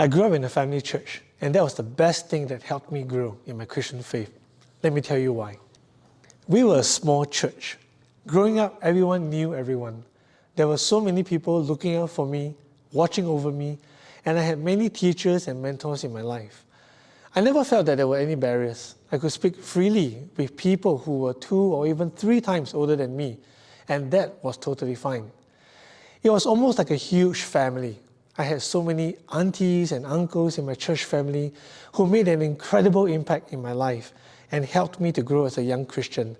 I grew up in a family church, and that was the best thing that helped me grow in my Christian faith. Let me tell you why. We were a small church. Growing up, everyone knew everyone. There were so many people looking out for me, watching over me, and I had many teachers and mentors in my life. I never felt that there were any barriers. I could speak freely with people who were 2 or even 3 times older than me, and that was totally fine. It was almost like a huge family. I had so many aunties and uncles in my church family who made an incredible impact in my life and helped me to grow as a young Christian.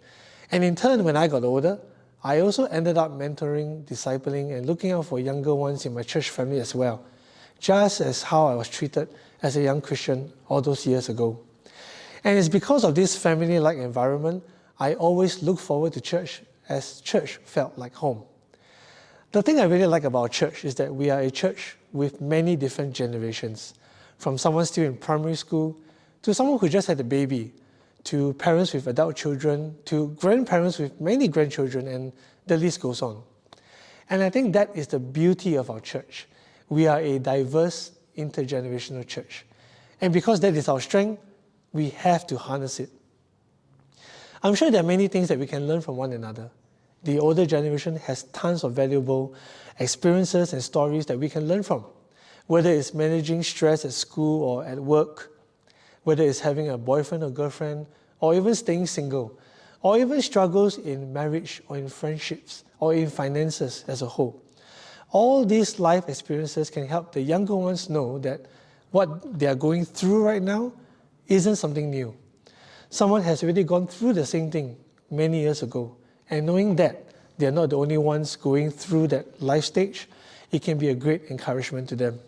And in turn, when I got older, I also ended up mentoring, discipling, and looking out for younger ones in my church family as well, just as how I was treated as a young Christian all those years ago. And it's because of this family-like environment, I always look forward to church, as church felt like home. The thing I really like about church is that we are a church with many different generations, from someone still in primary school, to someone who just had a baby, to parents with adult children, to grandparents with many grandchildren, and the list goes on. And I think that is the beauty of our church. We are a diverse, intergenerational church. And because that is our strength, we have to harness it. I'm sure there are many things that we can learn from one another. The older generation has tons of valuable experiences and stories that we can learn from, whether it's managing stress at school or at work, whether it's having a boyfriend or girlfriend, or even staying single, or even struggles in marriage or in friendships, or in finances as a whole. All these life experiences can help the younger ones know that what they are going through right now isn't something new. Someone has already gone through the same thing many years ago, and knowing that they are not the only ones going through that life stage, it can be a great encouragement to them.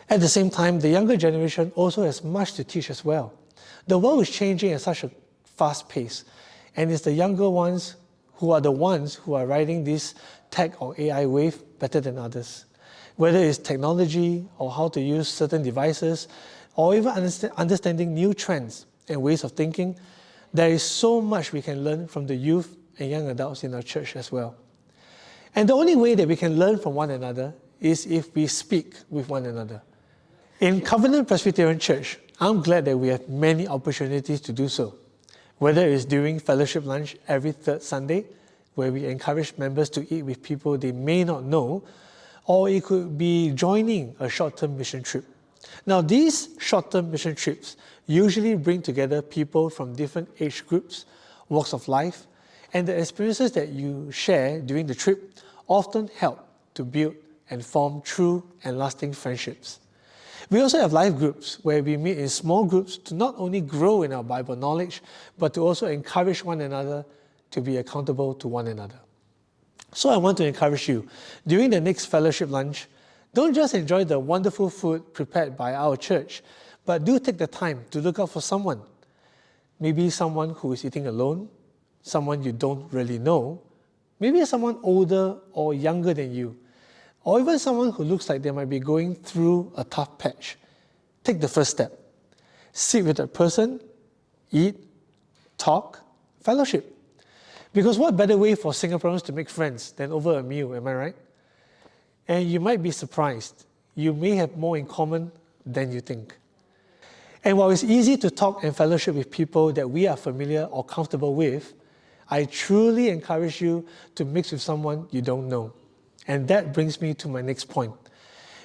At the same time, the younger generation also has much to teach as well. The world is changing at such a fast pace, and it's the younger ones who are the ones who are riding this tech or AI wave better than others. Whether it's technology or how to use certain devices, or even understanding new trends and ways of thinking, there is so much we can learn from the youth and young adults in our church as well. And the only way that we can learn from one another is if we speak with one another. In Covenant Presbyterian Church, I'm glad that we have many opportunities to do so. Whether it's during fellowship lunch every 3rd Sunday, where we encourage members to eat with people they may not know, or it could be joining a short-term mission trip. Now, these short-term mission trips usually bring together people from different age groups, walks of life, and the experiences that you share during the trip often help to build and form true and lasting friendships. We also have life groups where we meet in small groups to not only grow in our Bible knowledge, but to also encourage one another to be accountable to one another. So I want to encourage you, during the next fellowship lunch, don't just enjoy the wonderful food prepared by our church, but do take the time to look out for someone. Maybe someone who is eating alone, someone you don't really know, maybe someone older or younger than you, or even someone who looks like they might be going through a tough patch. Take the first step. Sit with that person, eat, talk, fellowship. Because what better way for Singaporeans to make friends than over a meal, am I right? And you might be surprised. You may have more in common than you think. And while it's easy to talk and fellowship with people that we are familiar or comfortable with, I truly encourage you to mix with someone you don't know. And that brings me to my next point.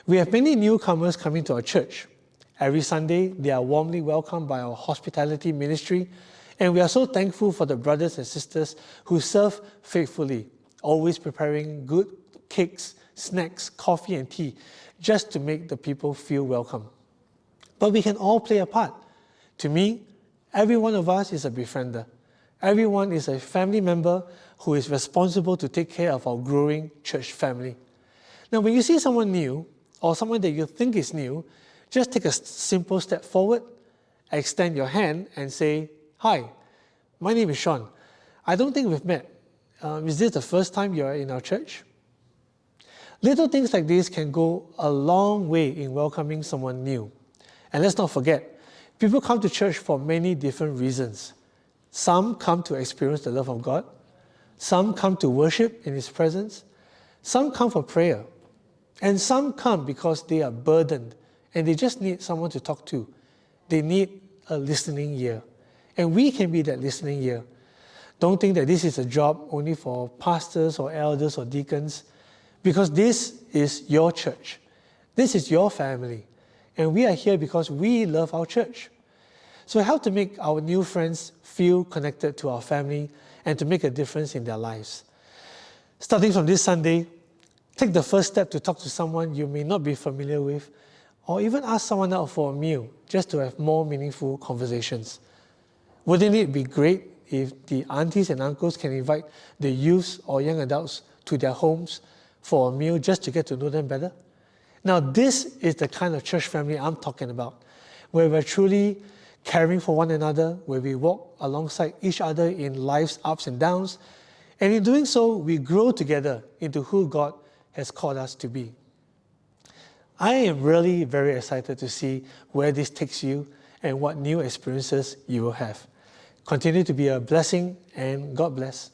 We have many newcomers coming to our church. Every Sunday, they are warmly welcomed by our hospitality ministry, and we are so thankful for the brothers and sisters who serve faithfully, always preparing good cakes, snacks, coffee, and tea, just to make the people feel welcome. But we can all play a part. To me, every one of us is a befriender. Everyone is a family member who is responsible to take care of our growing church family. Now, when you see someone new, or someone that you think is new, just take a simple step forward, extend your hand and say, "Hi, my name is Sean. I don't think we've met. Is this the first time you're in our church?" Little things like this can go a long way in welcoming someone new. And let's not forget, people come to church for many different reasons. Some come to experience the love of God. Some come to worship in His presence. Some come for prayer. And some come because they are burdened and they just need someone to talk to. They need a listening ear. And we can be that listening ear. Don't think that this is a job only for pastors or elders or deacons, because this is your church. This is your family. And we are here because we love our church. So help to make our new friends feel connected to our family and to make a difference in their lives. Starting from this Sunday, take the first step to talk to someone you may not be familiar with, or even ask someone out for a meal just to have more meaningful conversations. Wouldn't it be great if the aunties and uncles can invite the youths or young adults to their homes for a meal just to get to know them better? Now, this is the kind of church family I'm talking about, where we're truly caring for one another, where we walk alongside each other in life's ups and downs, and in doing so, we grow together into who God has called us to be. I am really very excited to see where this takes you and what new experiences you will have. Continue to be a blessing, and God bless.